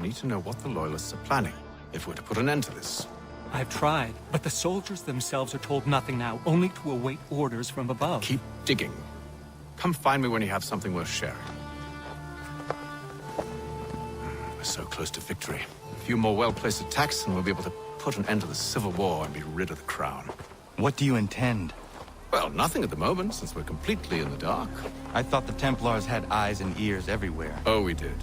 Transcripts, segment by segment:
need to know what the Loyalists are planning, if we're to put an end to this. I've tried, but the soldiers themselves are told nothing now, only to await orders from above. Keep digging. Come find me when you have something worth sharing. We're so close to victory. A few more well-placed attacks and we'll be able to put an end to the Civil War and be rid of the crown. What do you intend? Well, nothing at the moment, since we're completely in the dark. I thought the Templars had eyes and ears everywhere. Oh, we did.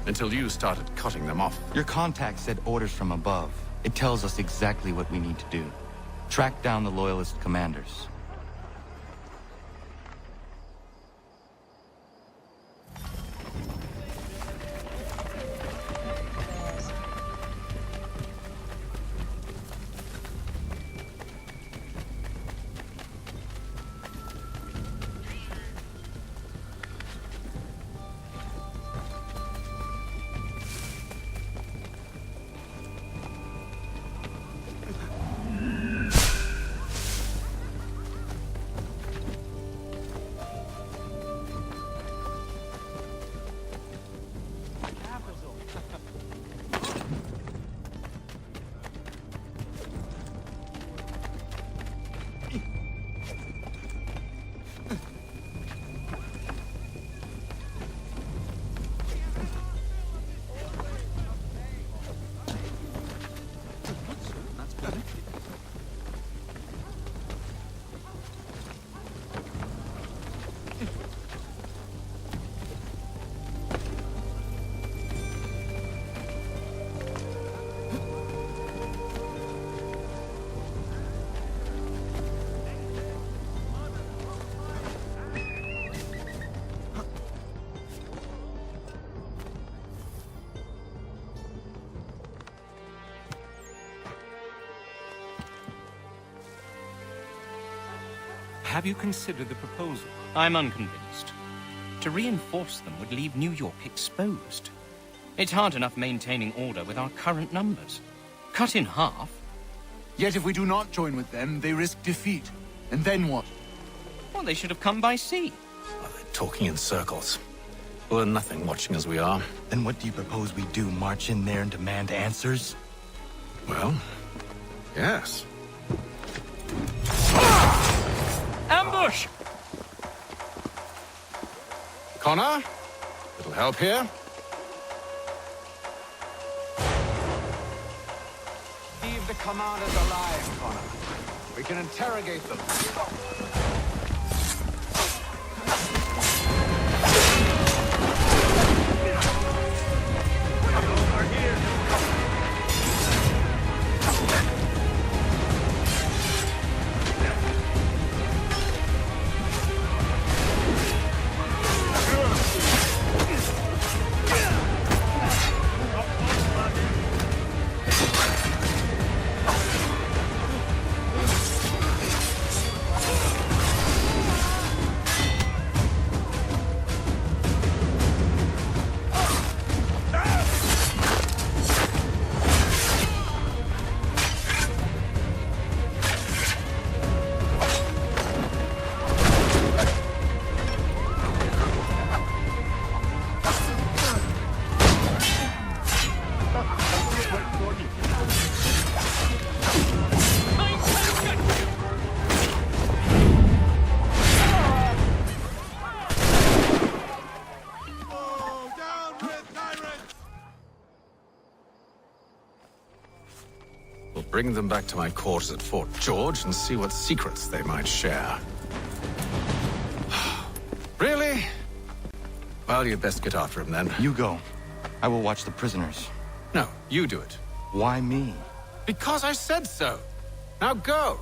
Until you started cutting them off. Your contact said orders from above. It tells us exactly what we need to do. Track down the Loyalist commanders. Have you considered the proposal? I'm unconvinced. To reinforce them would leave New York exposed. It's hard enough maintaining order with our current numbers. Cut in half. Yet if we do not join with them, they risk defeat. And then what? Well, they should have come by sea. Well, they're talking in circles. We'll learn nothing watching as we are. Then what do you propose we do? March in there and demand answers? Well, yes. Ambush! Connor? Little help here? Leave the commanders alive, Connor. We can interrogate them. Bring them back to my quarters at Fort George and see what secrets they might share. Really? Well, you'd best get after him then. You go. I will watch the prisoners. No, you do it. Why me? Because I said so. Now go!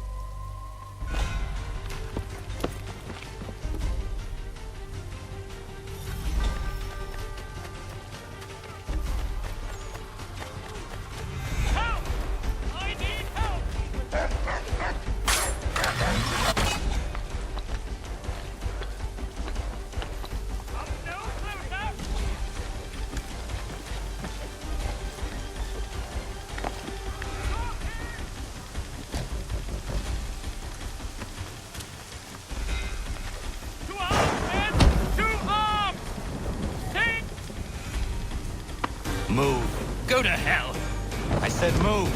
Move!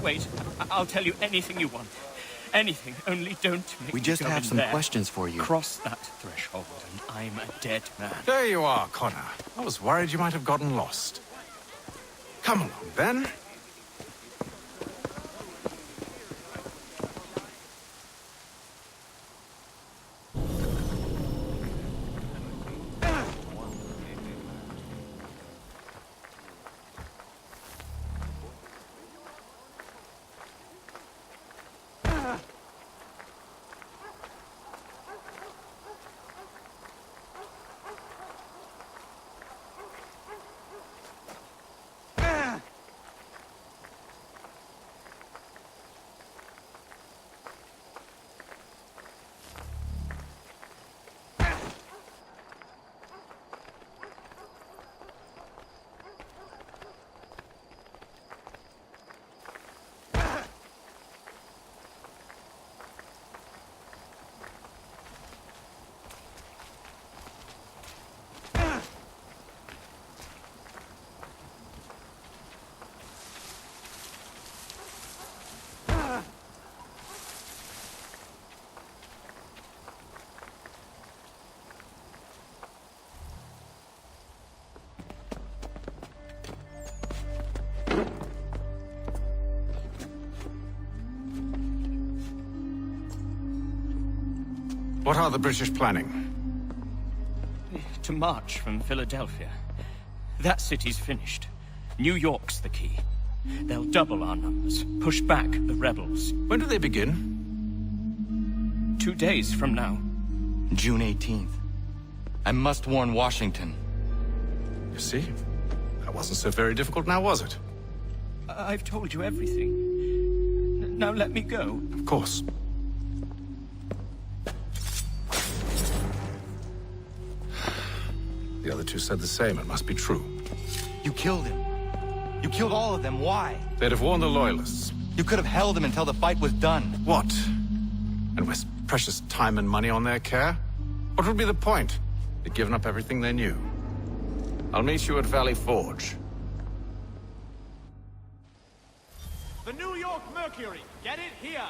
Wait. I'll tell you anything you want. Anything, only don't make We me just go have in some there. questions for you. Cross that threshold and I'm a dead man. There you are, Connor. I was worried you might have gotten lost. Come along, then. What are the British planning? To march from Philadelphia. That city's finished. New York's the key. They'll double our numbers, push back the rebels. When do they begin? 2 days from now. June 18th. I must warn Washington. You see? That wasn't so very difficult now, was it? I've told you everything. Now let me go. Of course. The other two said the same. It must be true. You killed him. You killed all of them. Why? They'd have warned the Loyalists. You could have held him until the fight was done. What? And waste precious time and money on their care? What would be the point? They'd given up everything they knew. I'll meet you at Valley Forge. The New York Mercury. Get it here.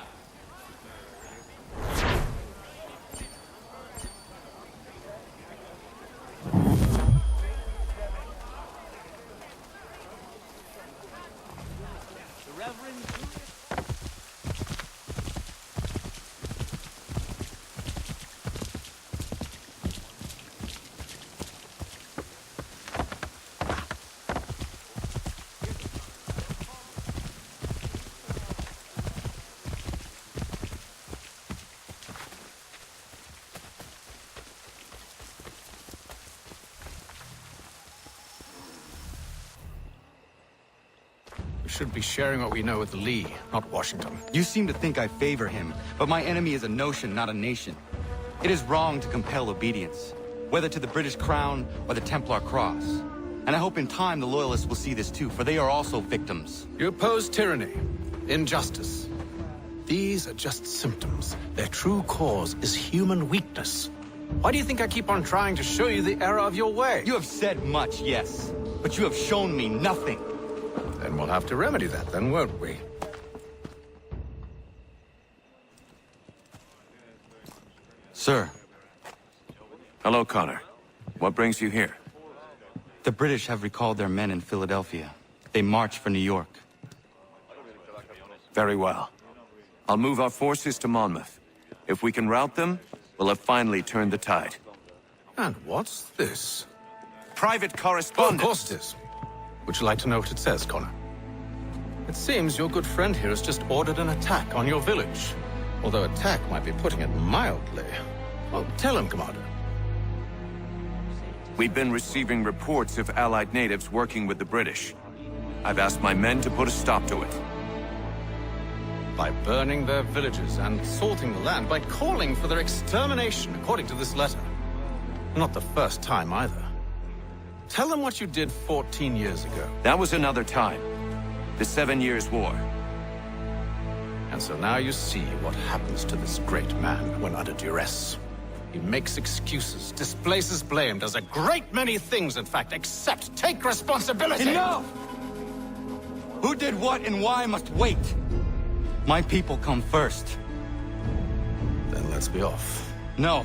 The Reverend We should be sharing what we know with Lee, not Washington. You seem to think I favor him, but my enemy is a notion, not a nation. It is wrong to compel obedience, whether to the British Crown or the Templar Cross. And I hope in time the Loyalists will see this too, for they are also victims. You oppose tyranny, injustice. These are just symptoms. Their true cause is human weakness. Why do you think I keep on trying to show you the error of your way? You have said much, yes, but you have shown me nothing. Then we'll have to remedy that, then, won't we? Sir, Hello, Connor. What brings you here? the British have recalled their men in Philadelphia. They march for New York. Very well. I'll move our forces to Monmouth. If we can rout them, we'll have finally turned the tide. And what's this? Private Oh, of correspondence! course it is. Would you like to know what it says, Connor? It seems your good friend here has just ordered an attack on your village. Although attack might be putting it mildly. Well, tell him, Commander. We've been receiving reports of Allied natives working with the British. I've asked my men to put a stop to it. By burning their villages and salting the land, by calling for their extermination, according to this letter. Not the first time, either. Tell them what you did 14 years ago. That was another time. The 7 Years' War. And so now you see what happens to this great man when under duress. He makes excuses, displaces blame, does a great many things, in fact, except take responsibility! Enough! Who did what and why must wait. My people come first. Then let's be off. No.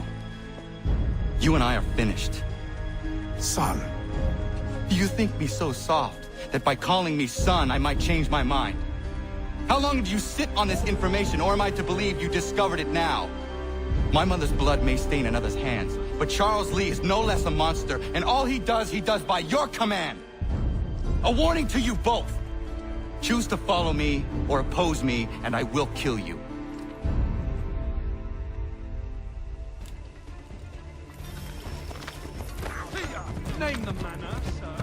You and I are finished. Son. Do you think me so soft that by calling me son I might change my mind? How long did you sit on this information, or am I to believe you discovered it now? My mother's blood may stain another's hands, but Charles Lee is no less a monster, and all he does by your command. A warning to you both. Choose to follow me or oppose me, and I will kill you. Name the manor, sir.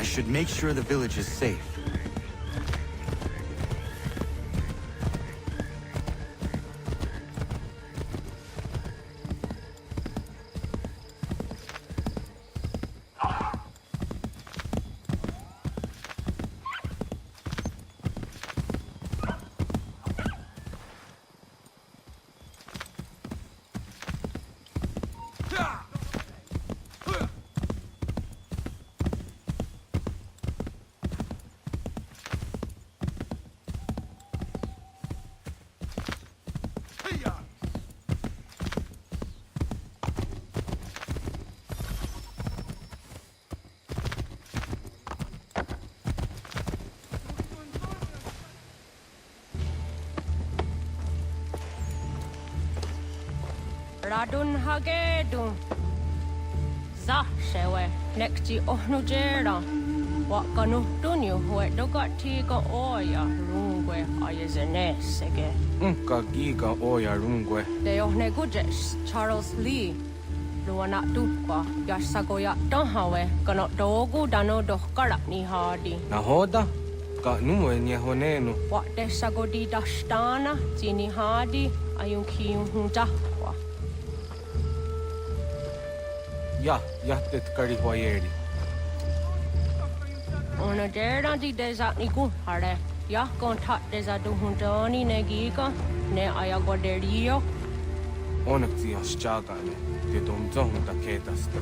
Should make sure the village is safe. Radun hagedun. Za shewe nekti ohnujera. Wakanu dunyu hue dogati ga oya rungwe ayezenesege. Unka giga oya rungwe. De ohne gujes Charles Lee. Luana dukwa yasagoya donhawe kano dogu dano dohkara ni hadi. Nahoda? Ka numwe ni honenu. Wa desagodi dashtana tini hadi ayunki hunta. Jahtet kari hoyeri. Ona dera di desa niku hare. Ya kontak desa duhuntoni negiga ne ayagoderio. Onak ti aschagale. Te domzong taketasta.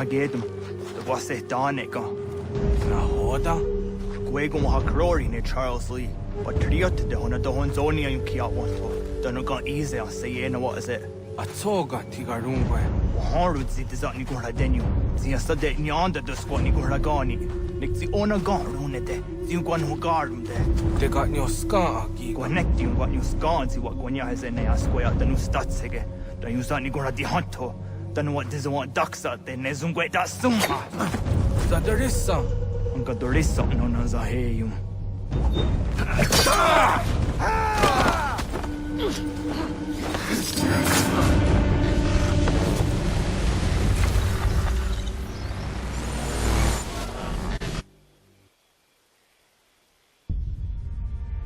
hagedum. The was it Danica. Rahoda? Gwegum ha glory ne Charles Lee. But Triot the Hona the Honzonia you kia want to. Don't go easy and say what is it. Atoga tigarungwe. Harud zit is at Nigora Denu. Zia Sadet Nyanda the squat Nigora Gani. Nick the Ona Garunete. The one who guard there. They got your scar, Giga. Connect you what you scan, see what Gonya has in a square the new stats again. Don't use that Nigora di Hunto. Don't know what does want ducks out there, Nezungwe that summa. That there is some. Uncle there is something on Zahayum.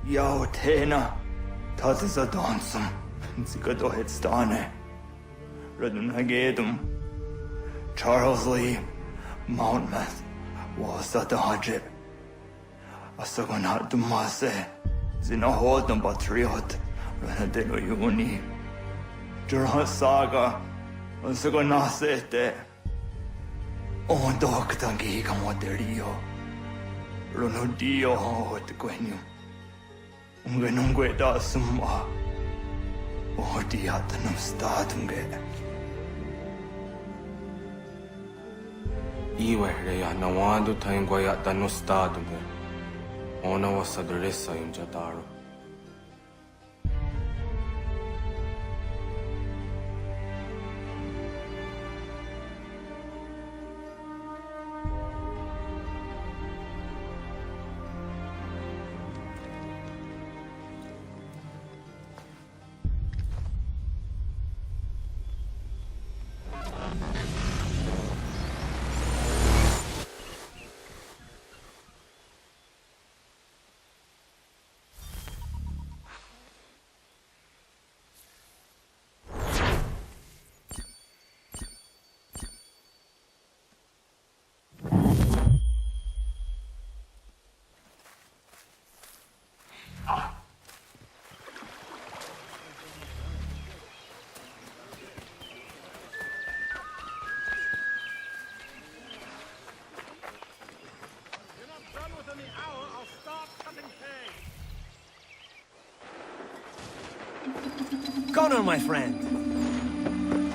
Yo, Tena, das ist a dansum. Sie geht doch jetzt da ne. Redden Hagedum. Charles Lee, Mountmouth, was that the Hajib? Asagonat Dumase, Zinahodum Patriot, Renadelo Uni. Jurha Saga, Asagonasete. Oh, Doctor Giga Moderio. Ronodio, what the Quenu. Ungenungue da summa. Oh, diatanum statunge. Iwe reya nawando taingwaya danustado me. Ona wasadresa imjataro. Connor, my friend,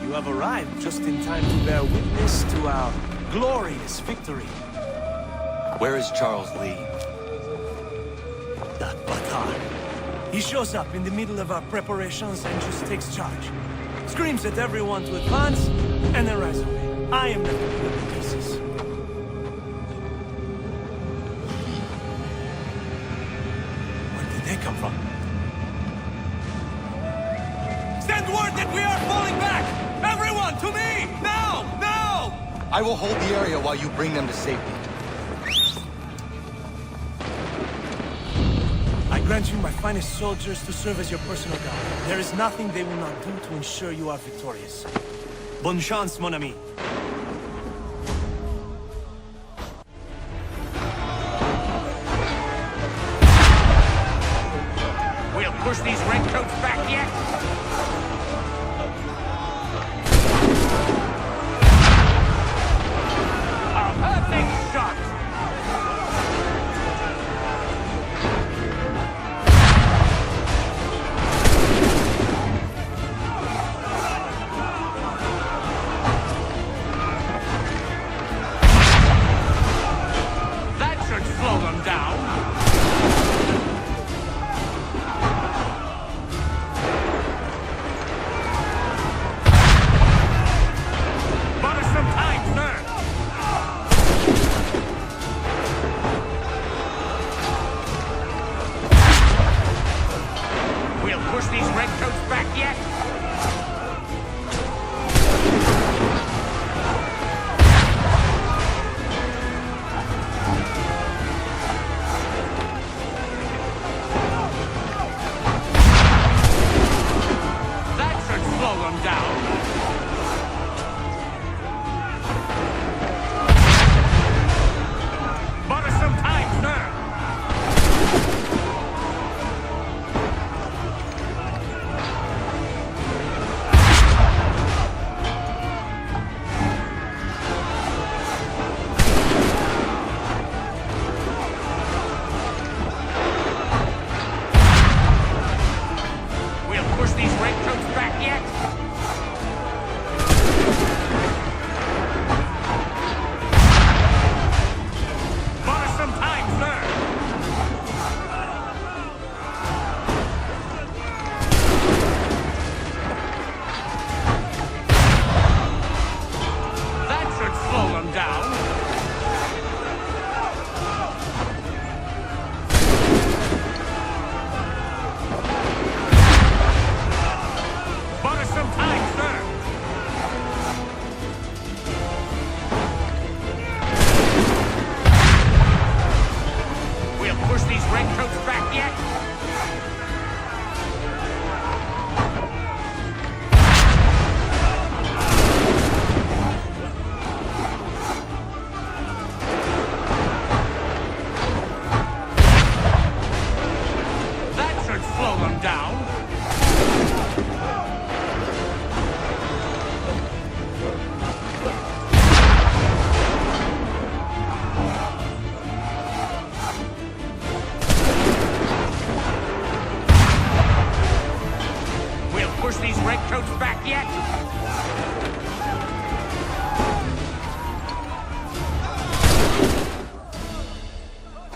you have arrived just in time to bear witness to our glorious victory. Where is Charles Lee? That bastard. He shows up in the middle of our preparations and just takes charge. Screams at everyone to advance, and then rides away. I am left with the pieces. Where did they come from? Send word that we are falling back! Everyone, to me! Now! Now! I will hold the area while you bring them to safety. I grant you my finest soldiers to serve as your personal guard. There is nothing they will not do to ensure you are victorious. Bonne chance, mon ami. We'll push these redcoats back yet. A perfect shot. That should slow them down.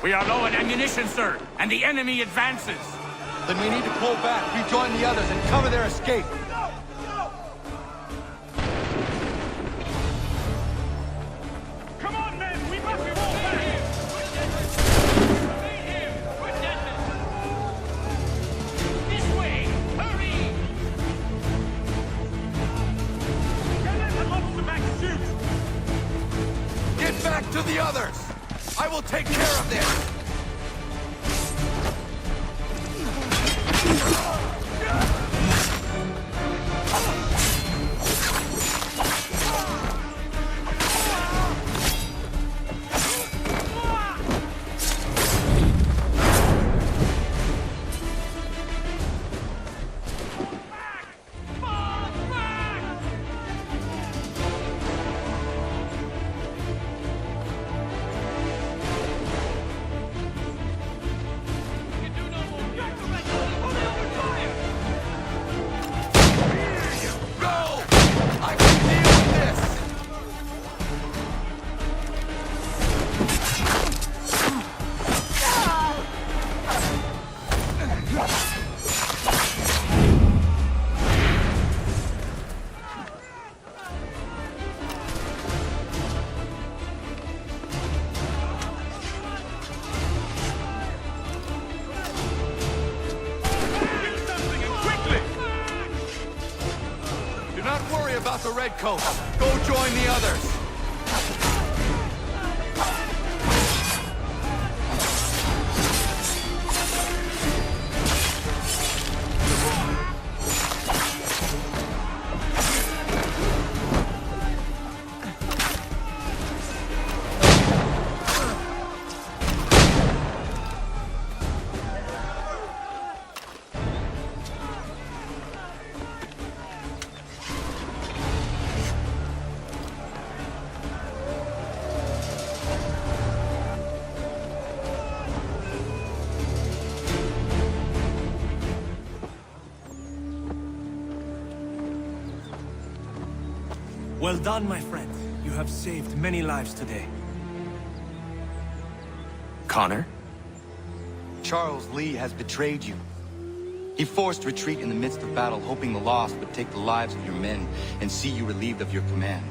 We are low on ammunition, sir, and the enemy advances. Then we need to pull back, rejoin the others, and cover their escape. Come on, men! We must be all back! This way! Hurry! Get back to the others! I will take care of this! About the redcoats. Go join the others. Well done, my friend. You have saved many lives today. Connor? Charles Lee has betrayed you. He forced retreat in the midst of battle, hoping the loss would take the lives of your men and see you relieved of your command.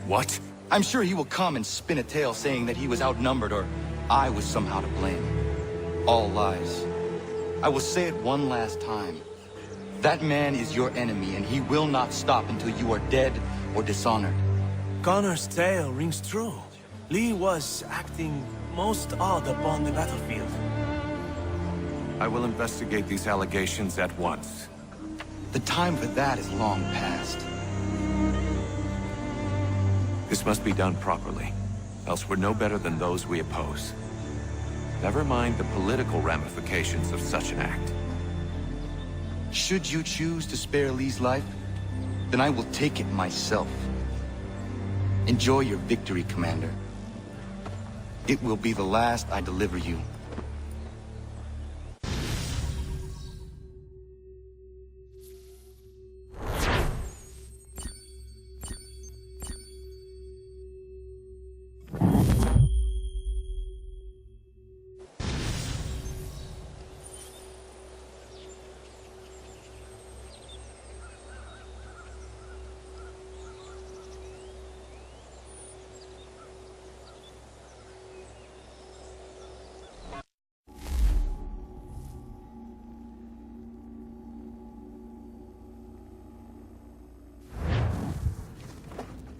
What? I'm sure he will come and spin a tale saying that he was outnumbered or I was somehow to blame. All lies. I will say it one last time. That man is your enemy, and he will not stop until you are dead or dishonored. Connor's tale rings true. Lee was acting most odd upon the battlefield. I will investigate these allegations at once. The time for that is long past. This must be done properly, else we're no better than those we oppose. Never mind the political ramifications of such an act. Should you choose to spare Lee's life, then I will take it myself. Enjoy your victory, Commander. It will be the last I deliver you.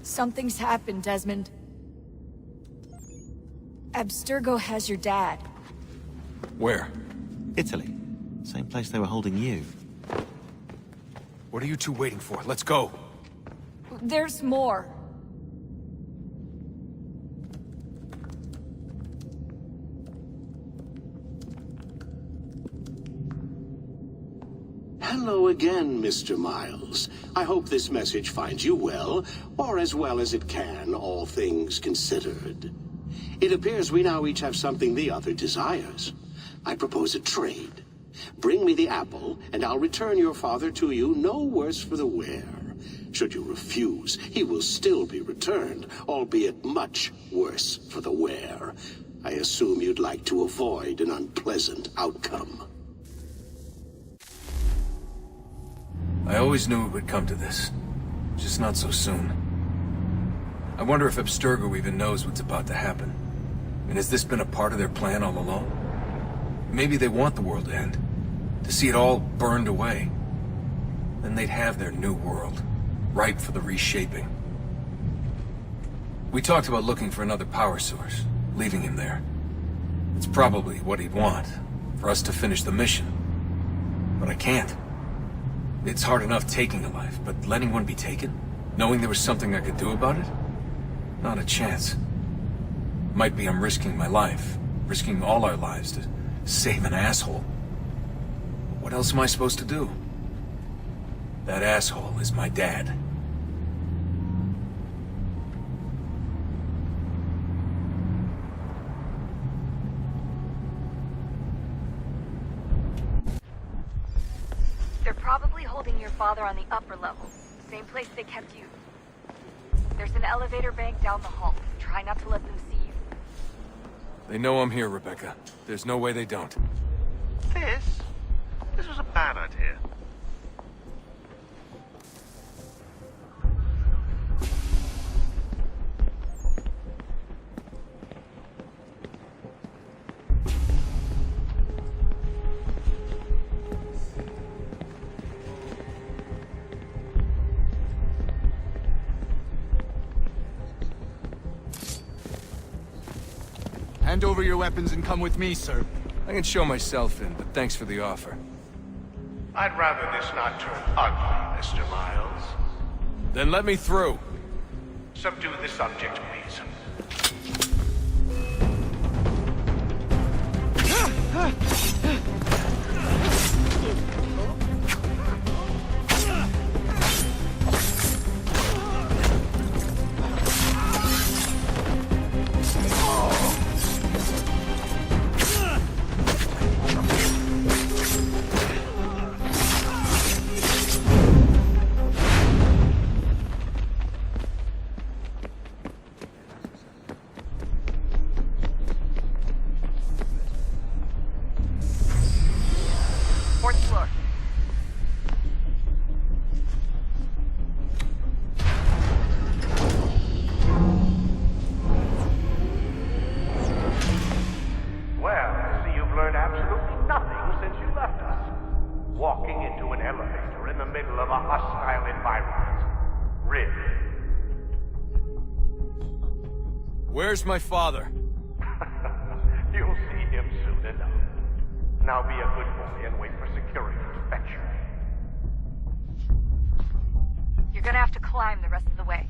Something's happened, Desmond. Abstergo has your dad. Where? Italy. Same place they were holding you. What are you two waiting for? Let's go! There's more. Hello again, Mr. Miles. I hope this message finds you well, or as well as it can, all things considered. It appears we now each have something the other desires. I propose a trade. Bring me the apple, and I'll return your father to you no worse for the wear. Should you refuse, he will still be returned, albeit much worse for the wear. I assume you'd like to avoid an unpleasant outcome. I always knew it would come to this. Just not so soon. I wonder if Abstergo even knows what's about to happen. And has this been a part of their plan all along? Maybe they want the world to end. To see it all burned away. Then they'd have their new world, ripe for the reshaping. We talked about looking for another power source, leaving him there. It's probably what he'd want, for us to finish the mission. But I can't. It's hard enough taking a life, but letting one be taken? Knowing there was something I could do about it? Not a chance. Might be I'm risking my life, risking all our lives to save an asshole. What else am I supposed to do? That asshole is my dad. They're probably holding your father on the upper level. Same place they kept you. There's an elevator bank down the hall. Try not to let them see you. They know I'm here, Rebecca. There's no way they don't. This was a bad idea. Hand over your weapons and come with me, sir. I can show myself in, but thanks for the offer. I'd rather this not turn ugly, Mr. Miles. Then let me through. Subdue the subject, please. Fourth floor. Well, I see you've learned absolutely nothing since you left us. Walking into an elevator in the middle of a hostile environment. Really? Where's my father? You'll see him soon enough. Now be a good boy and wait for security to fetch you. You're gonna have to climb the rest of the way.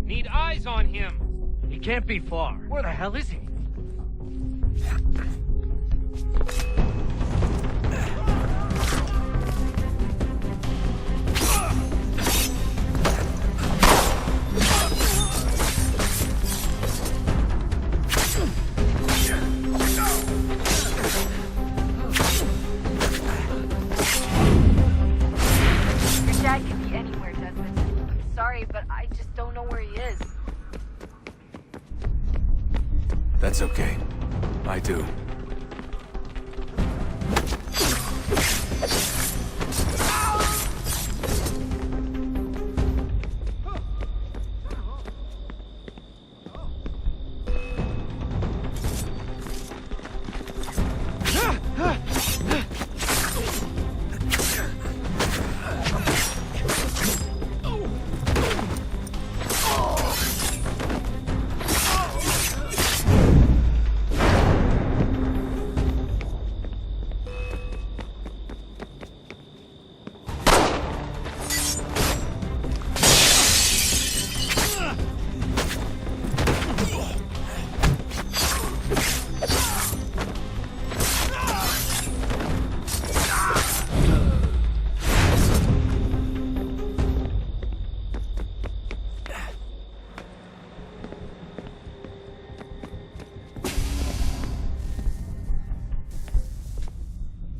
Need eyes on him. He can't be far. Where the hell is he? Your dad could be anywhere, Desmond. I'm sorry, but I just don't know where he is. That's okay. I do.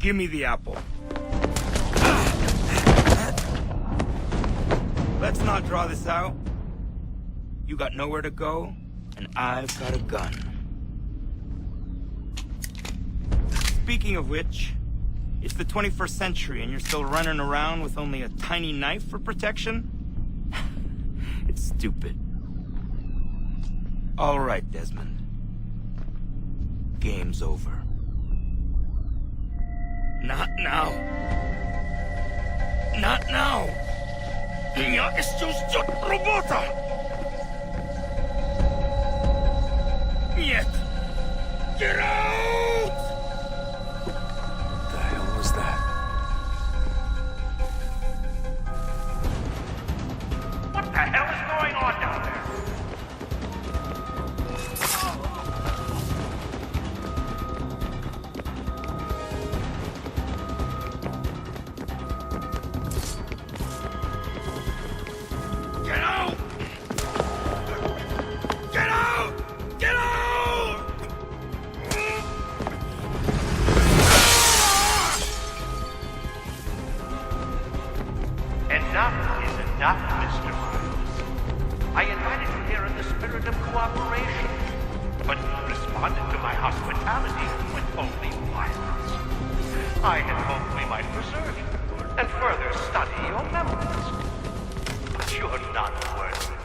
Give me the apple. Let's not draw this out. You got nowhere to go, and I've got a gun. Speaking of which, it's the 21st century and you're still running around with only a tiny knife for protection? It's stupid. All right, Desmond. Game's over. Not now. Not now. Я еще ждет работа. Нет. Get out! What the hell was that? What the hell is going on down there? Get out! Get out! Get out! Enough is enough, Mr. Miles. I invited you here in the spirit of cooperation, but you responded to my hospitality with only violence. I had hoped we might preserve you and further study your memories. But you're not worth it.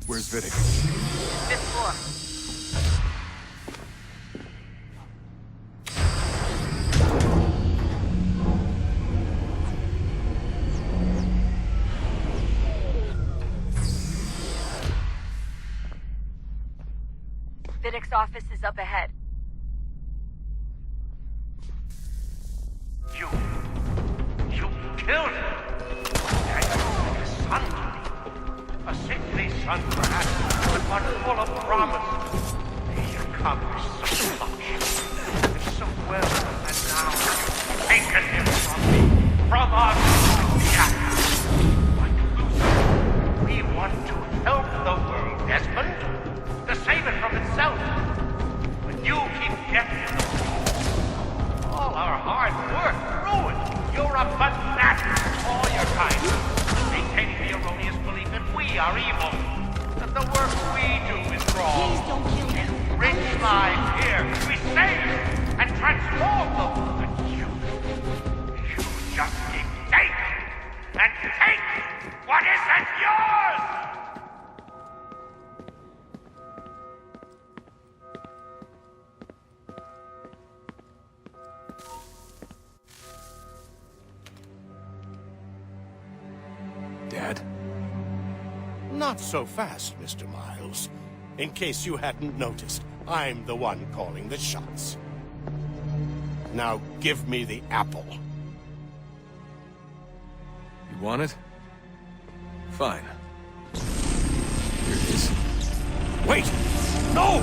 Where's Vidic? Fifth floor. Vidic's office is up ahead. You killed him. And you a son to me. A sickly son, perhaps, but one full of promise. You accomplished so much. And so well, and now you've taken him from me, from us. Yeah. Like Lucifer, we want to help the world, Desmond. To save it from itself. But you keep getting in the way. All our hard work ruined. You're a fanatic. All your time maintaining the erroneous belief that we are evil. That the work we do is wrong. Please don't kill me. Rich lives here. We save and transform them. But you just keep taking and taking what isn't yours. Dad? Not so fast, Mr. Miles. In case you hadn't noticed, I'm the one calling the shots. Now give me the apple. You want it? Fine. Here it is. Wait! No!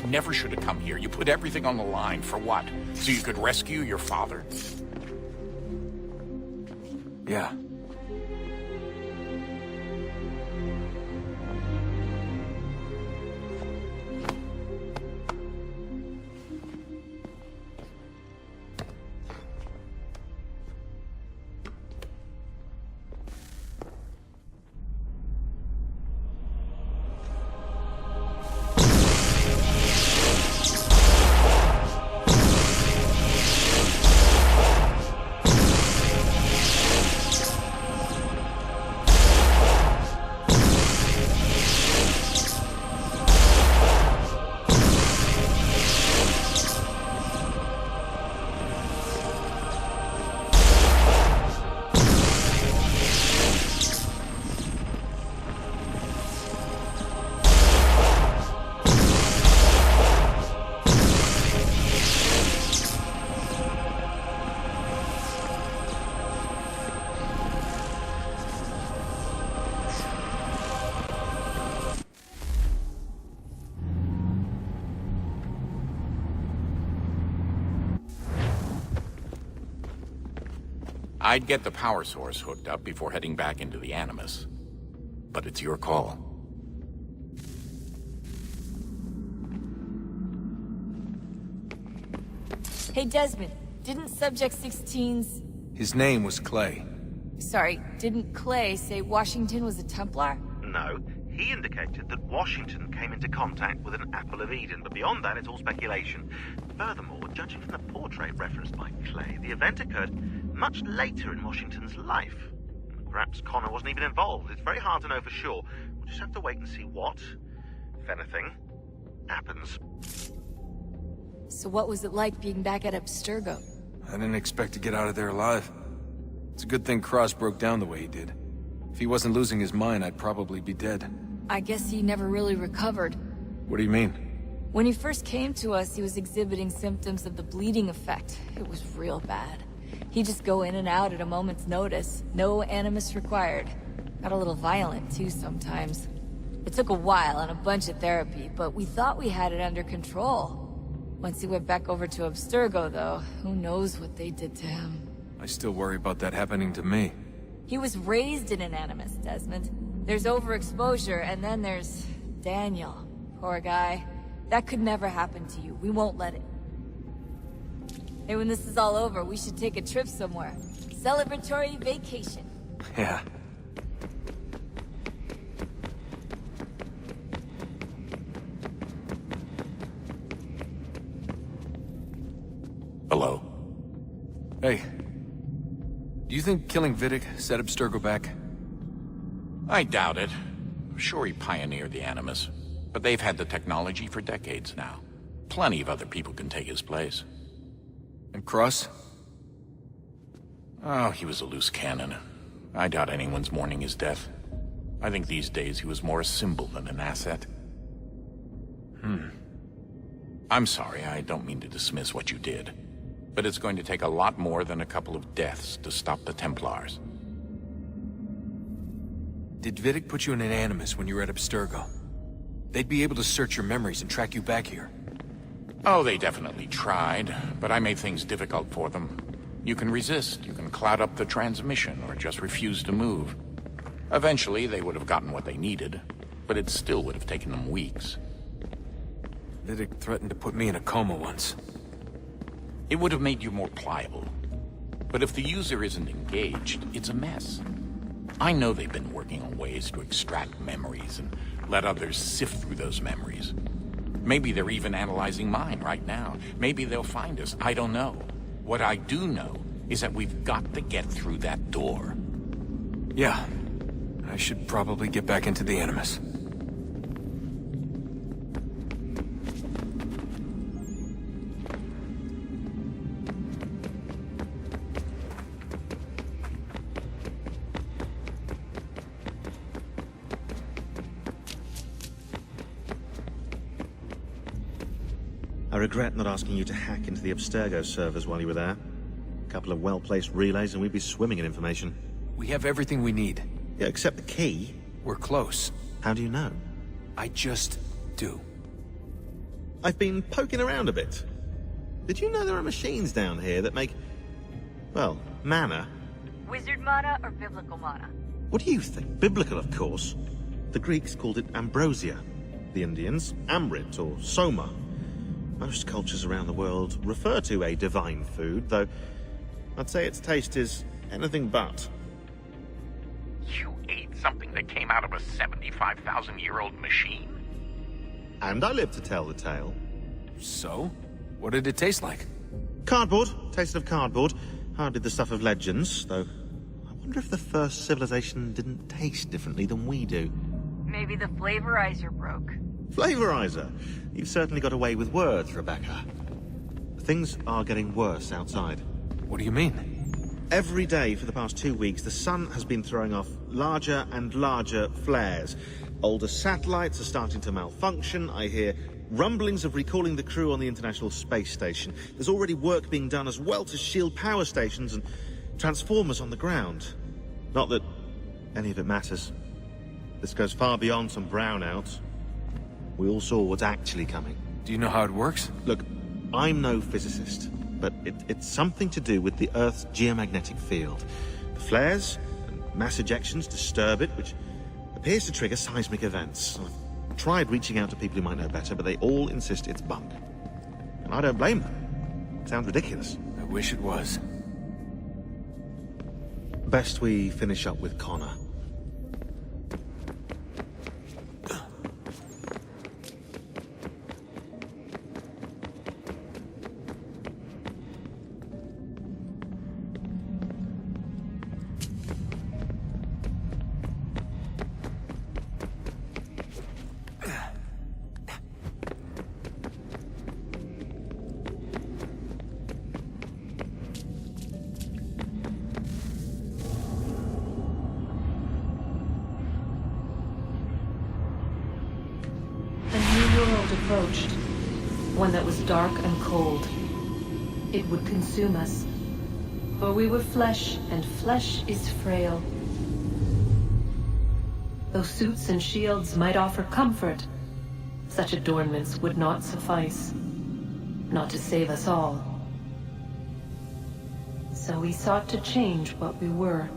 Never should have come here. You put everything on the line. For what? So you could rescue your father? Yeah. I'd get the power source hooked up before heading back into the Animus. But it's your call. Hey, Desmond, didn't Subject 16's... His name was Clay. Sorry, didn't Clay say Washington was a Templar? No, he indicated that Washington came into contact with an Apple of Eden, but beyond that, it's all speculation. Furthermore, judging from the portrait referenced by Clay, the event occurred much later in Washington's life. Perhaps Connor wasn't even involved. It's very hard to know for sure. We'll just have to wait and see what, if anything, happens. So what was it like being back at Abstergo? I didn't expect to get out of there alive. It's a good thing Cross broke down the way he did. If he wasn't losing his mind, I'd probably be dead. I guess he never really recovered. What do you mean? When he first came to us, he was exhibiting symptoms of the bleeding effect. It was real bad. He'd just go in and out at a moment's notice. No animus required. Got a little violent, too, sometimes. It took a while and a bunch of therapy, but we thought we had it under control. Once he went back over to Abstergo, though, who knows what they did to him. I still worry about that happening to me. He was raised in an animus, Desmond. There's overexposure, and then there's Daniel. Poor guy. That could never happen to you. We won't let it. Hey, when this is all over, we should take a trip somewhere. Celebratory vacation. Yeah. Hello? Hey. Do you think killing Vidic set Abstergo back? I doubt it. Sure, he pioneered the Animus, but they've had the technology for decades now. Plenty of other people can take his place. And Cross? Oh, he was a loose cannon. I doubt anyone's mourning his death. I think these days he was more a symbol than an asset. I'm sorry, I don't mean to dismiss what you did. But it's going to take a lot more than a couple of deaths to stop the Templars. Did Vidic put you in an Animus when you were at Abstergo? They'd be able to search your memories and track you back here. Oh, they definitely tried, but I made things difficult for them. You can resist, you can cloud up the transmission, or just refuse to move. Eventually, they would have gotten what they needed, but it still would have taken them weeks. Vidic threatened to put me in a coma once. It would have made you more pliable. But if the user isn't engaged, it's a mess. I know they've been working on ways to extract memories and let others sift through those memories. Maybe they're even analyzing mine right now. Maybe they'll find us. I don't know. What I do know is that we've got to get through that door. Yeah. I should probably get back into the Animus. I regret not asking you to hack into the Abstergo servers while you were there. A couple of well-placed relays and we'd be swimming in information. We have everything we need. Yeah, except the key. We're close. How do you know? I just do. I've been poking around a bit. Did you know there are machines down here that make, well, mana? Wizard mana or biblical mana? What do you think? Biblical, of course. The Greeks called it ambrosia. The Indians, amrit or soma. Most cultures around the world refer to a divine food, though I'd say its taste is anything but. You ate something that came out of a 75,000-year-old machine? And I live to tell the tale. So? What did it taste like? Cardboard. Tasted of cardboard. Hardly the stuff of legends, though I wonder if the first civilization didn't taste differently than we do. Maybe the flavorizer broke. Flavorizer? You've certainly got away with words, Rebecca. Things are getting worse outside. What do you mean? Every day for the past 2 weeks, the sun has been throwing off larger and larger flares. Older satellites are starting to malfunction. I hear rumblings of recalling the crew on the International Space Station. There's already work being done as well to shield power stations and transformers on the ground. Not that any of it matters. This goes far beyond some brownouts. We all saw what's actually coming. Do you know how it works? Look, I'm no physicist, but it's something to do with the Earth's geomagnetic field. The flares and mass ejections disturb it, which appears to trigger seismic events. I've tried reaching out to people who might know better, but they all insist it's bunk. And I don't blame them. It sounds ridiculous. I wish it was. Best we finish up with Connor. Approached, one that was dark and cold. It would consume us, for we were flesh, and flesh is frail. Though suits and shields might offer comfort, such adornments would not suffice, not to save us all. So we sought to change what we were.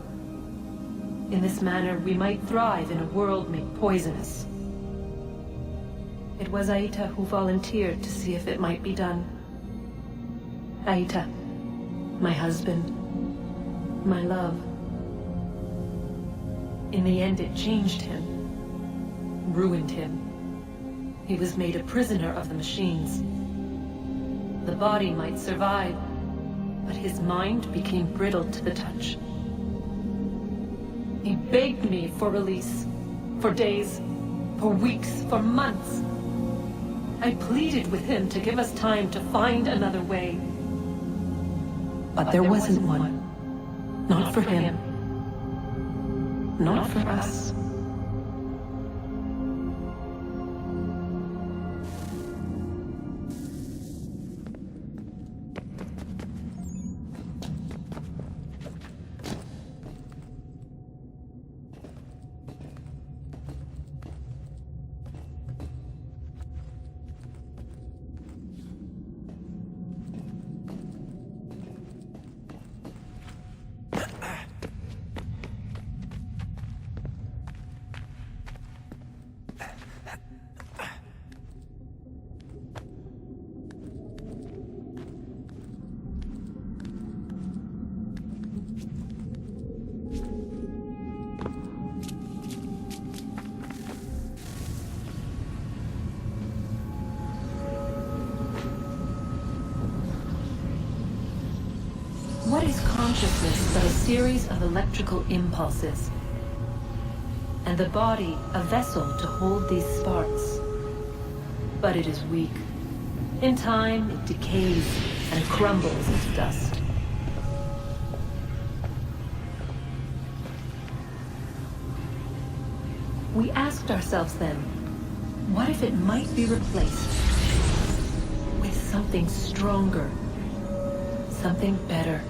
In this manner, we might thrive in a world made poisonous. It was Aita who volunteered to see if it might be done. Aita, my husband, my love. In the end, it changed him, ruined him. He was made a prisoner of the machines. The body might survive, but his mind became brittle to the touch. He begged me for release, for days, for weeks, for months. I pleaded with him to give us time to find another way. But there wasn't one. Not for him. Not for us. What is consciousness but a series of electrical impulses? And the body a vessel to hold these sparks. But it is weak. In time, it decays and crumbles into dust. We asked ourselves then, what if it might be replaced with something stronger, something better?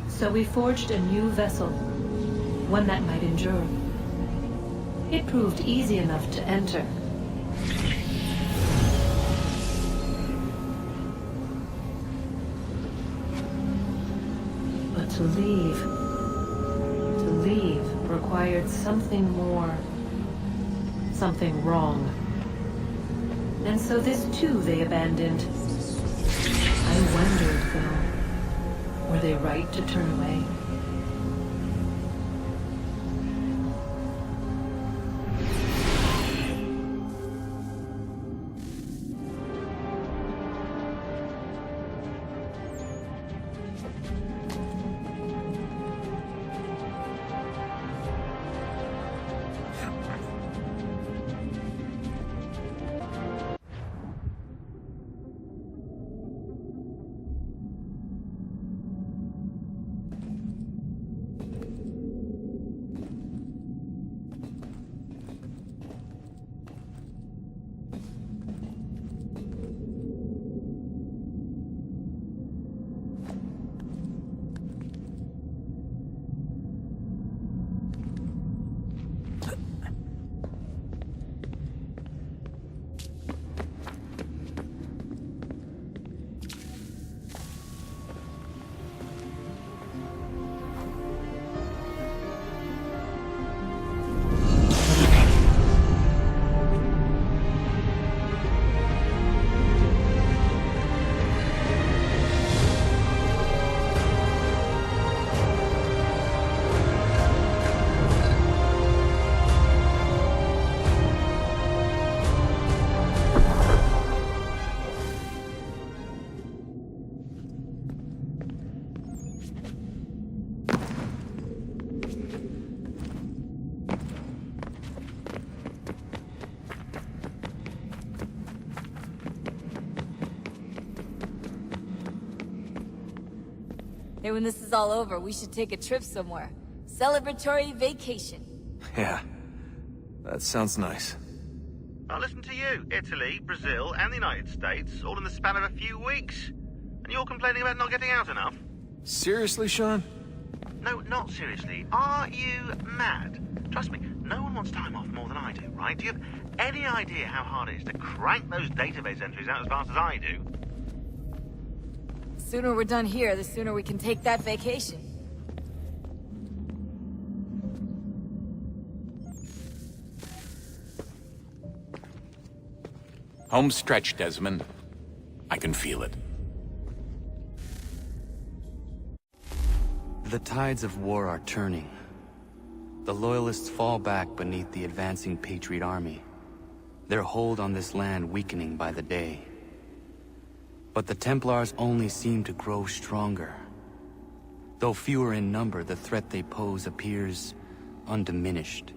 So we forged a new vessel, one that might endure. It proved easy enough to enter. But to leave required something more, something wrong. And so this too they abandoned. I wondered, though, were they right to turn away? Hey, when this is all over, we should take a trip somewhere. Celebratory vacation. Yeah. That sounds nice. Now listen to you. Italy, Brazil, and the United States, all in the span of a few weeks. And you're complaining about not getting out enough? Seriously, Sean? No, not seriously. Are you mad? Trust me, no one wants time off more than I do, right? Do you have any idea how hard it is to crank those database entries out as fast as I do? The sooner we're done here, the sooner we can take that vacation. Home stretch, Desmond. I can feel it. The tides of war are turning. The Loyalists fall back beneath the advancing Patriot army, their hold on this land weakening by the day. But the Templars only seem to grow stronger. Though fewer in number, the threat they pose appears undiminished.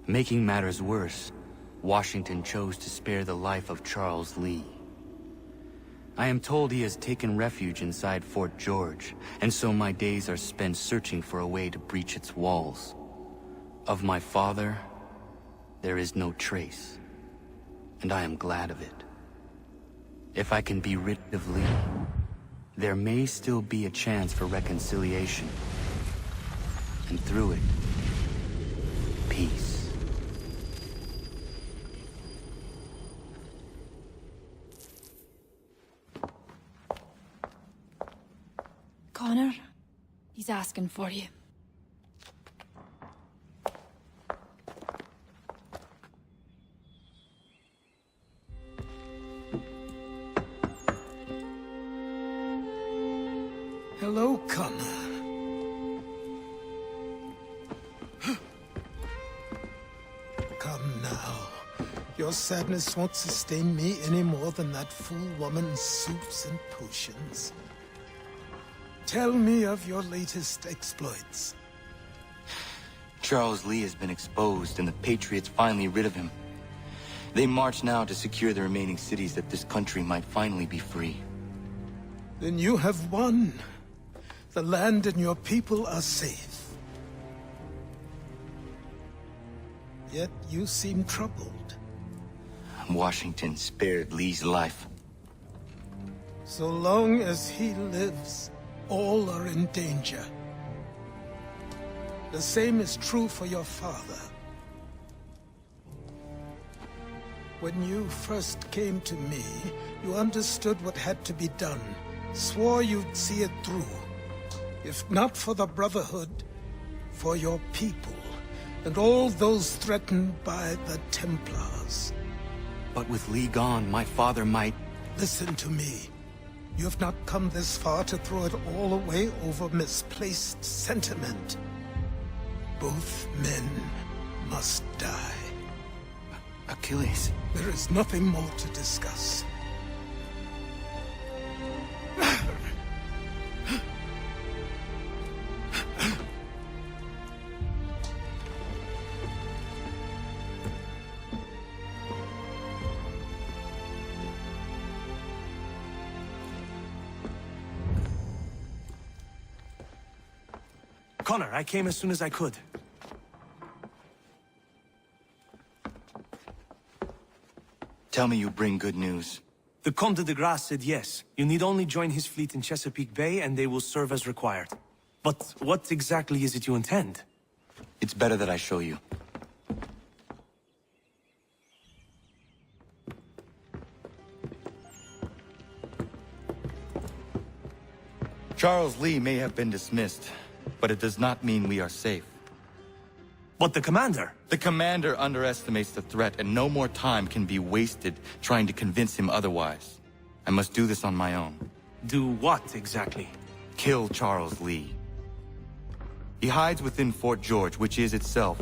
Making matters worse, Washington chose to spare the life of Charles Lee. I am told he has taken refuge inside Fort George, and so my days are spent searching for a way to breach its walls. Of my father, there is no trace, and I am glad of it. If I can be rid of Lee, there may still be a chance for reconciliation, and through it, peace. Connor, he's asking for you. Hello, Connor. Come now. Your sadness won't sustain me any more than that fool woman's soups and potions. Tell me of your latest exploits. Charles Lee has been exposed, and the Patriots finally rid of him. They march now to secure the remaining cities that this country might finally be free. Then you have won. The land and your people are safe. Yet you seem troubled. Washington spared Lee's life. So long as he lives, all are in danger. The same is true for your father. When you first came to me, you understood what had to be done, swore you'd see it through. If not for the Brotherhood, for your people, and all those threatened by the Templars. But with Lee gone, my father might... Listen to me. You have not come this far to throw it all away over misplaced sentiment. Both men must die. Achilles. There is nothing more to discuss. Connor, I came as soon as I could. Tell me you bring good news. The Comte de Grasse said yes. You need only join his fleet in Chesapeake Bay and they will serve as required. But what exactly is it you intend? It's better that I show you. Charles Lee may have been dismissed, but it does not mean we are safe. But the commander? The commander underestimates the threat, and no more time can be wasted trying to convince him otherwise. I must do this on my own. Do what, exactly? Kill Charles Lee. He hides within Fort George, which is itself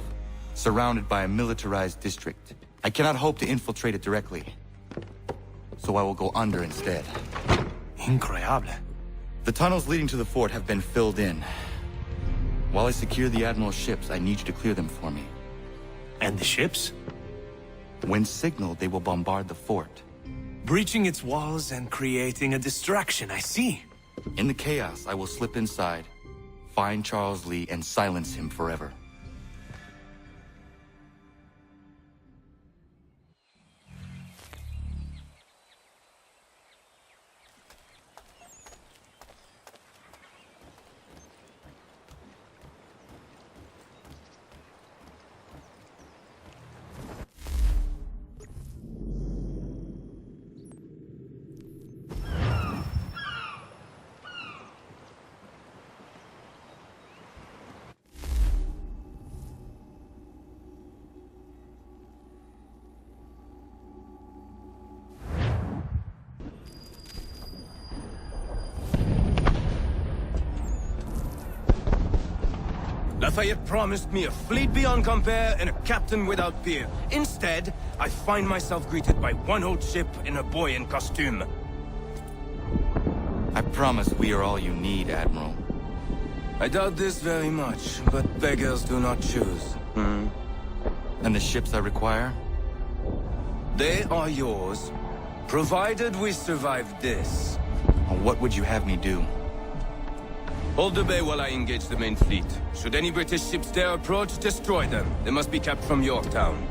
surrounded by a militarized district. I cannot hope to infiltrate it directly, so I will go under instead. Incroyable. The tunnels leading to the fort have been filled in. While I secure the Admiral's ships, I need you to clear them for me. And the ships? When signaled, they will bombard the fort. Breaching its walls and creating a distraction, I see. In the chaos, I will slip inside, find Charles Lee, and silence him forever. Lafayette promised me a fleet beyond compare and a captain without peer. Instead, I find myself greeted by one old ship and a boy in costume. I promise we are all you need, Admiral. I doubt this very much, but beggars do not choose. And the ships I require? They are yours, provided we survive this. What would you have me do? Hold the bay while I engage the main fleet. Should any British ships dare approach, destroy them. They must be kept from Yorktown.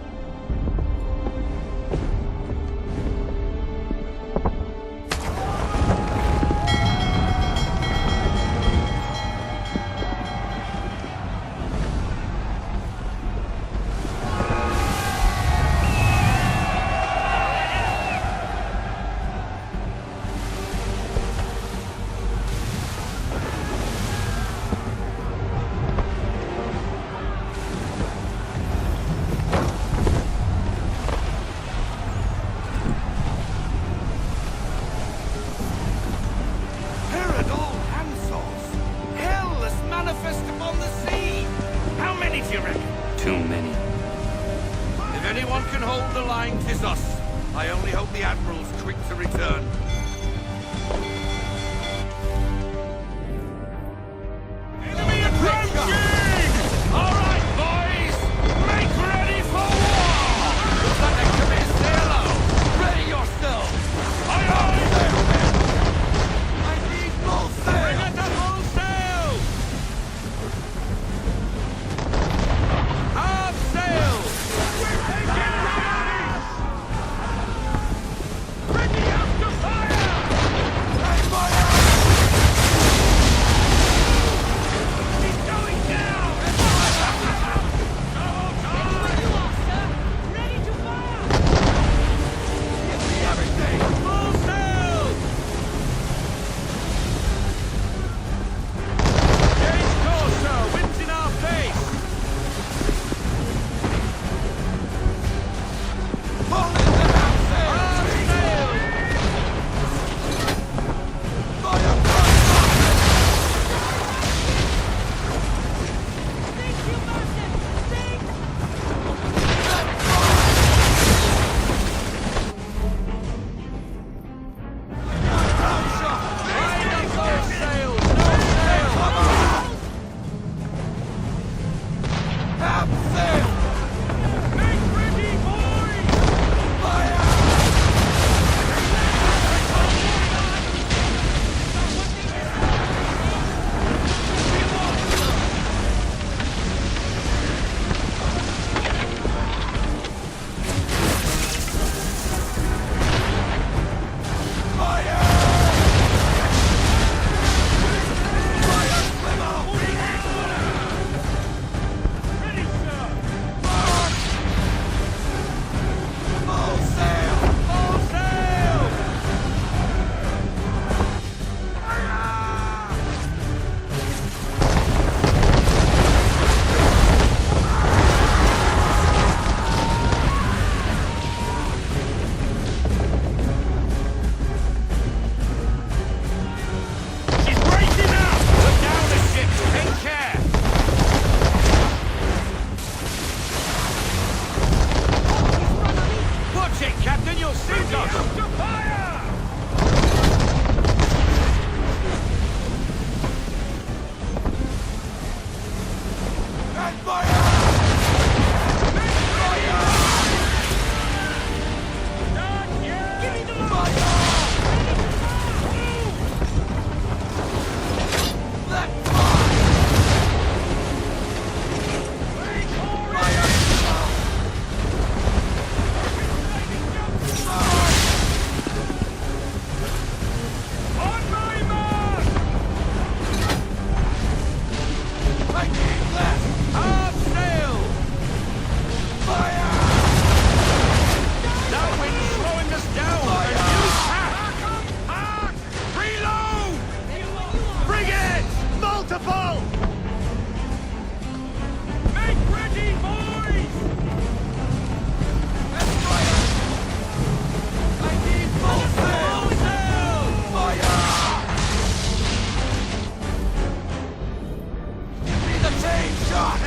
shot!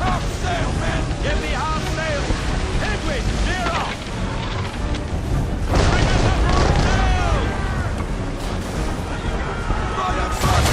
Half sail, men! Give me half sail! Headwind, near off! Bring us up road sail! Right up front!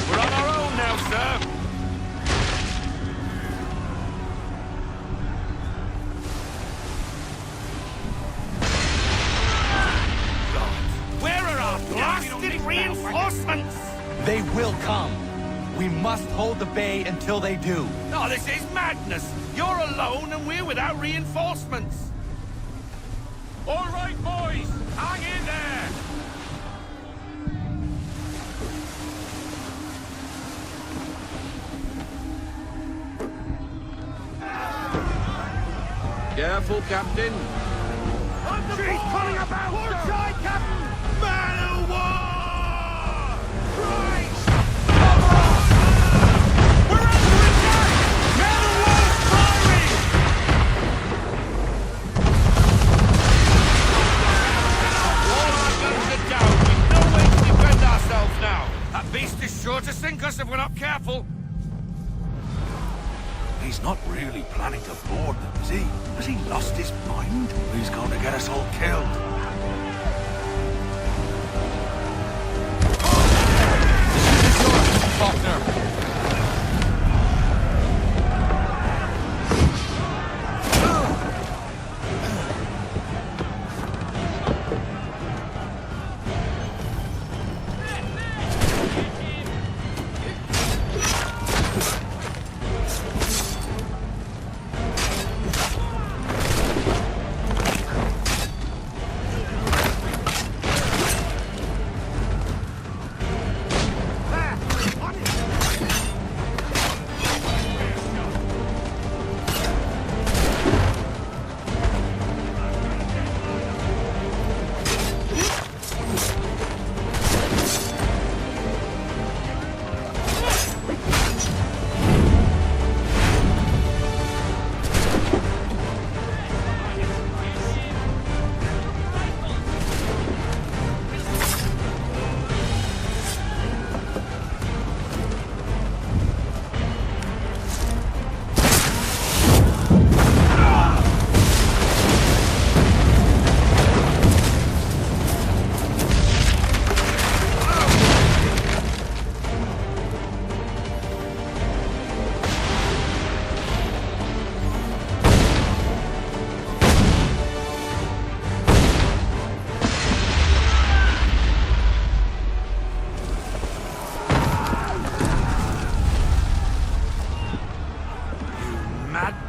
We're on our own now, sir. Where are our blasted reinforcements? They will come. We must hold the bay until they do. No, this is madness. You're alone and we're without reinforcements. All right, boys. Hang in there. Careful, Captain. She's pulling about! Port side, Captain! Man of war! Christ! We're under attack! Man of war's firing! All our guns are down. We've no way to defend ourselves now. That beast is sure to sink us if we're not careful. He's not really planning to board them, is he? Has he lost his mind? He's going to get us all killed. Faulkner.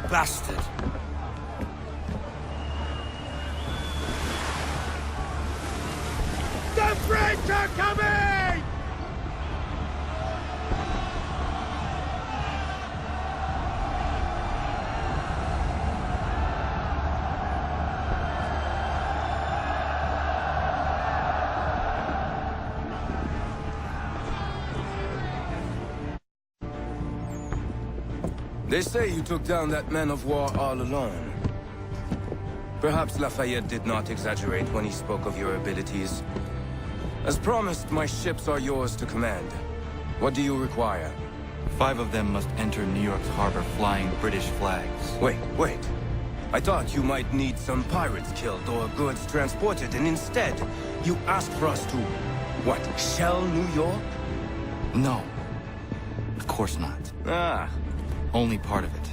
bastard! The French are coming! They say you took down that man of war all alone. Perhaps Lafayette did not exaggerate when he spoke of your abilities. As promised, my ships are yours to command. What do you require? 5 of them must enter New York's harbor flying British flags. Wait. I thought you might need some pirates killed or goods transported, and instead, you asked for us to, what, shell New York? No. Of course not. Ah. Only part of it.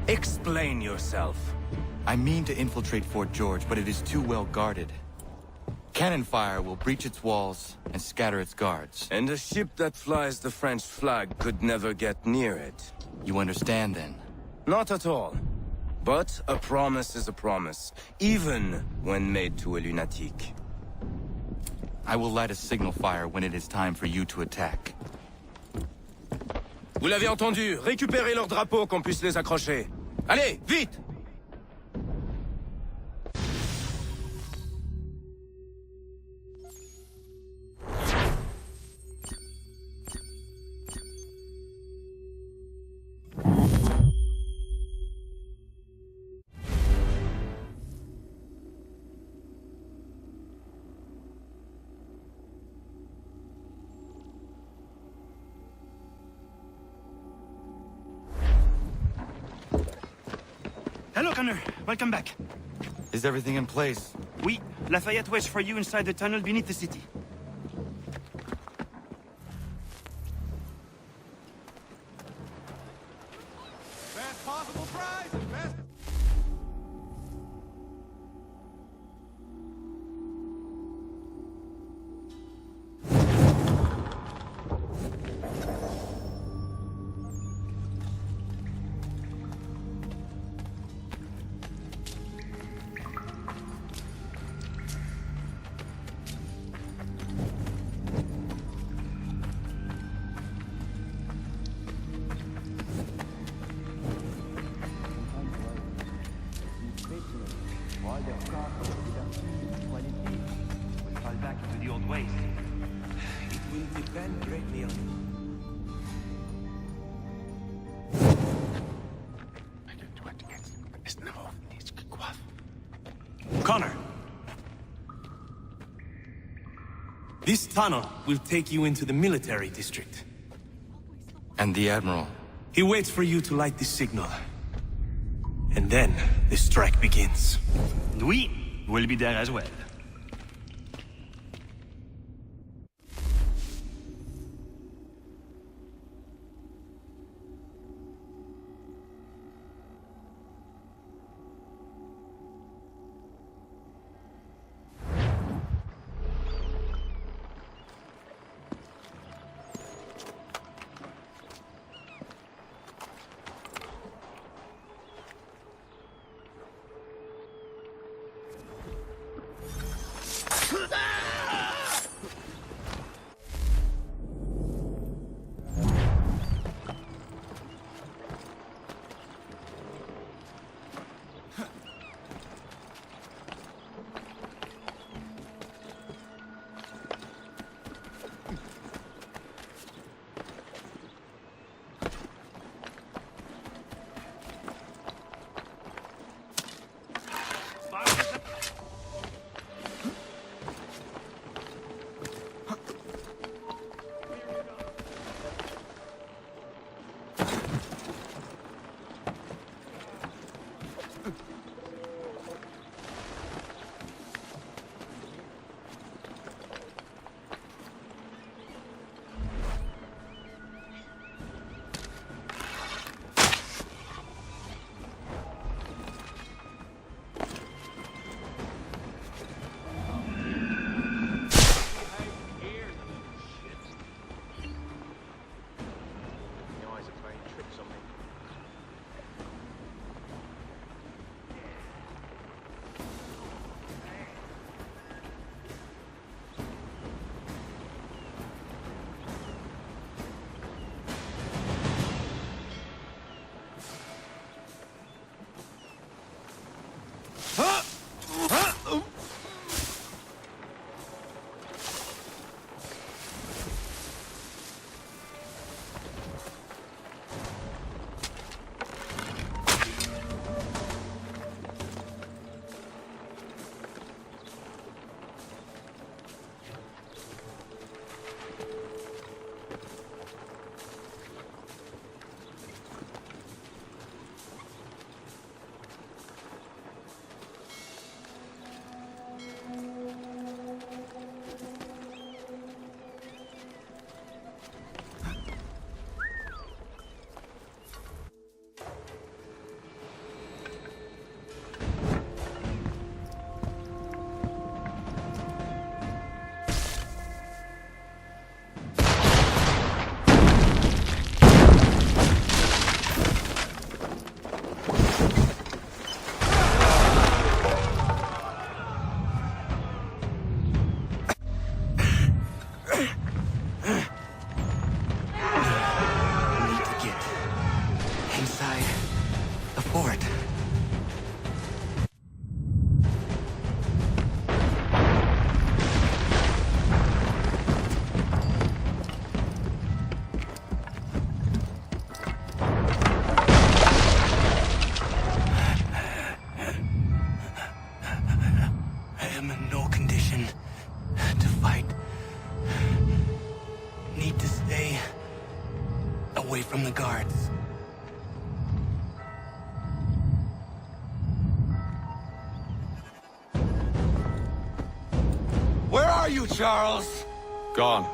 Explain yourself. I mean to infiltrate Fort George, but it is too well guarded. Cannon fire will breach its walls and scatter its guards. And a ship that flies the French flag could never get near it. You understand, then? Not at all. But a promise is a promise, even when made to a lunatic. I will light a signal fire when it is time for you to attack. Vous l'avez entendu, récupérez leurs drapeaux qu'on puisse les accrocher. Allez, vite! Hello, Connor. Welcome back. Is everything in place? Oui. Lafayette waits for you inside the tunnel beneath the city. Best possible price and best... Back into the old ways. It will depend greatly on you. Connor! This tunnel will take you into the military district. And the Admiral? He waits for you to light the signal. And then, the strike begins. Oui, we'll be there as well. guards. Where are you, Charles? Gone.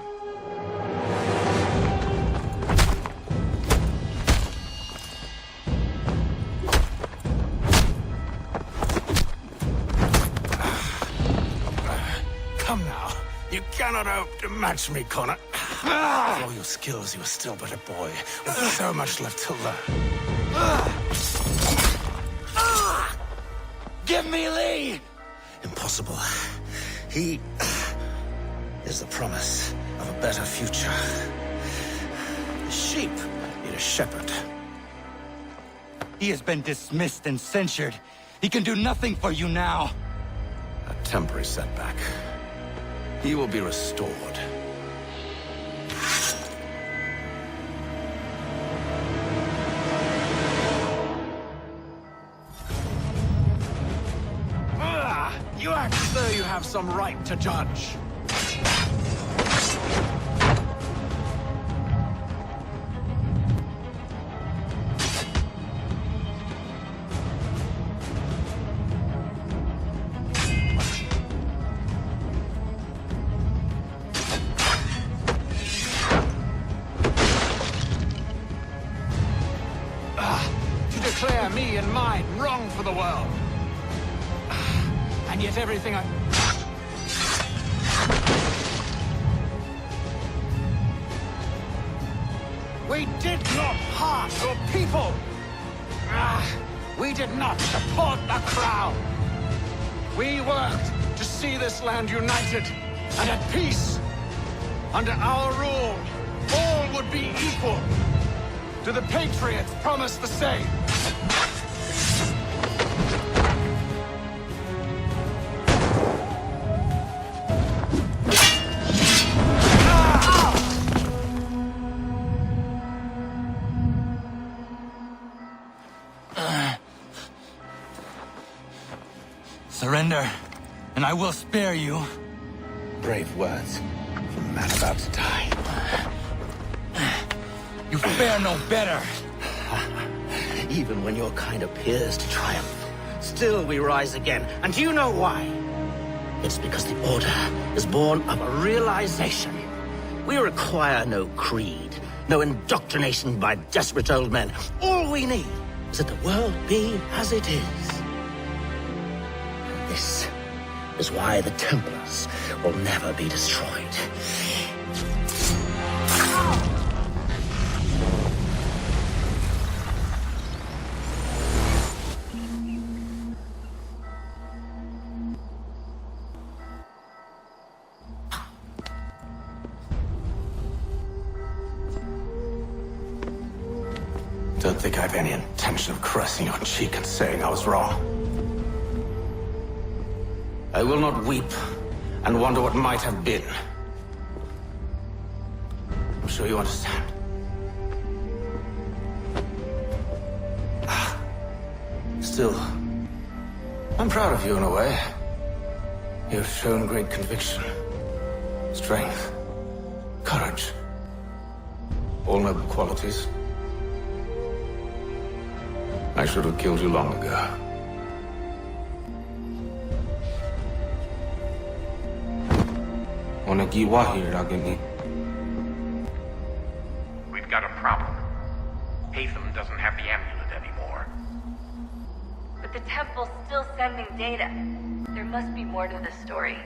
Come now. You cannot hope to match me, Connor. With all your skills, you are still but a boy, with so much left to learn. Give me Lee! Impossible. He is the promise of a better future. The sheep need a shepherd. He has been dismissed and censured. He can do nothing for you now. A temporary setback. He will be restored. You act as though you have some right to judge. To declare me and mine wrong for the world. And yet everything I... We did not harm your people! We did not support the crown! We worked to see this land united and at peace. Under our rule, all would be equal. Do the Patriots promise the same? Surrender, and I will spare you. Brave words from a man about to die. You fare no better. Even when your kind appears to triumph, still we rise again. And do you know why? It's because the Order is born of a realization. We require no creed, no indoctrination by desperate old men. All we need is that the world be as it is. This is why the Templars will never be destroyed. Don't think I have any intention of caressing your cheek and saying I was wrong. I will not weep and wonder what might have been. I'm sure you understand. Still, I'm proud of you in a way. You've shown great conviction, strength, courage. All noble qualities. I should have killed you long ago. We've got a problem. Hatham doesn't have the amulet anymore. But the temple's still sending data. There must be more to this story.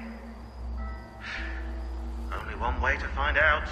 Only one way to find out.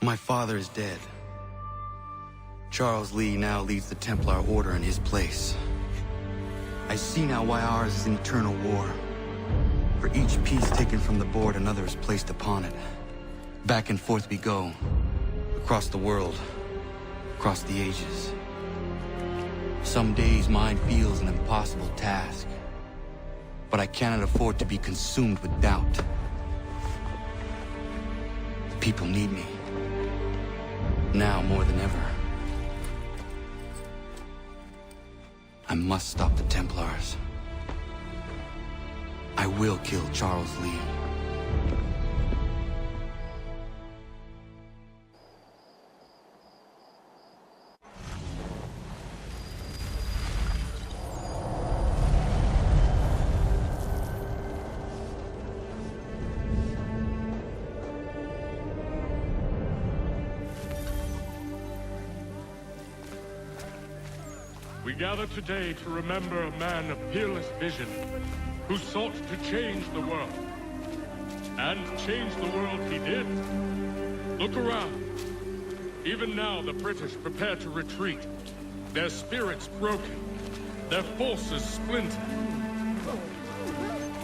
My father is dead. Charles Lee now leads the Templar Order in his place. I see now why ours is an eternal war. For each piece taken from the board, another is placed upon it. Back and forth we go. Across the world. Across the ages. Some days mine feels an impossible task. But I cannot afford to be consumed with doubt. The people need me. Now more than ever. I must stop the Templars. I will kill Charles Lee. We gather today to remember a man of peerless vision who sought to change the world. And change the world he did. Look around. Even now the British prepare to retreat. Their spirits broken. Their forces splintered.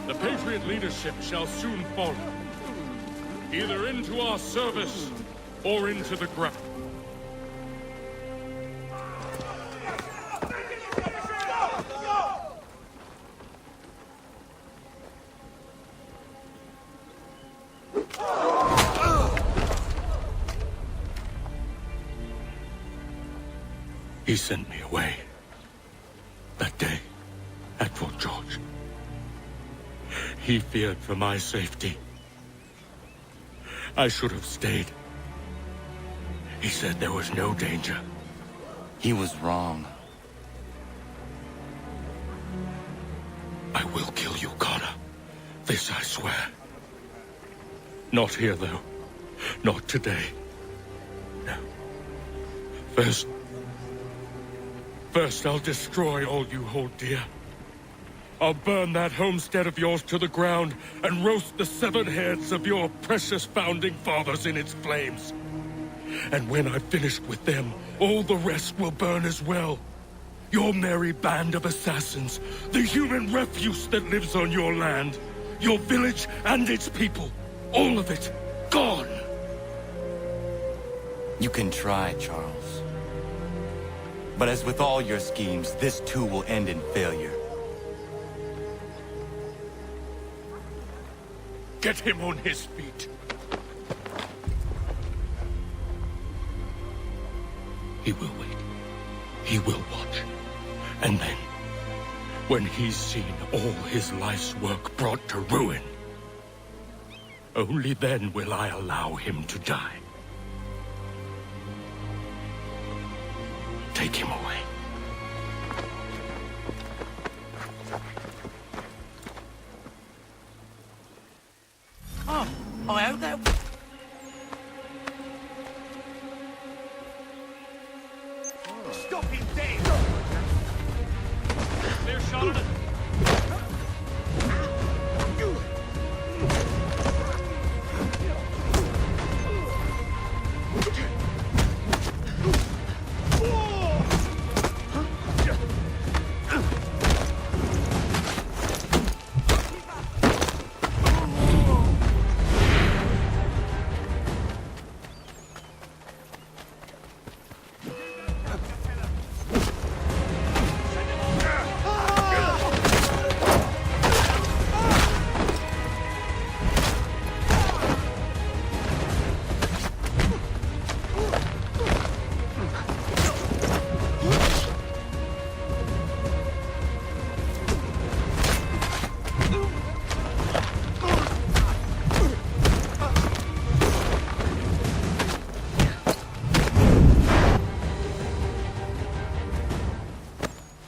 The Patriot leadership shall soon follow. Either into our service or into the ground. He sent me away. That day, at Fort George. He feared for my safety. I should have stayed. He said there was no danger. He was wrong. I will kill you, Connor. This I swear. Not here, though. Not today. No. First, I'll destroy all you hold dear. I'll burn that homestead of yours to the ground and roast the severed heads of your precious founding fathers in its flames. And when I've finished with them, all the rest will burn as well. Your merry band of assassins, the human refuse that lives on your land, your village and its people, all of it, gone. You can try, Charles. But as with all your schemes, this too will end in failure. Get him on his feet. He will wait. He will watch. And then, when he's seen all his life's work brought to ruin, only then will I allow him to die. Take him away. Oh, I hope that... Stop him dead! Clear shot of it.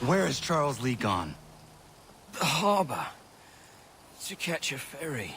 Where is Charles Lee gone? The harbor. To catch a ferry.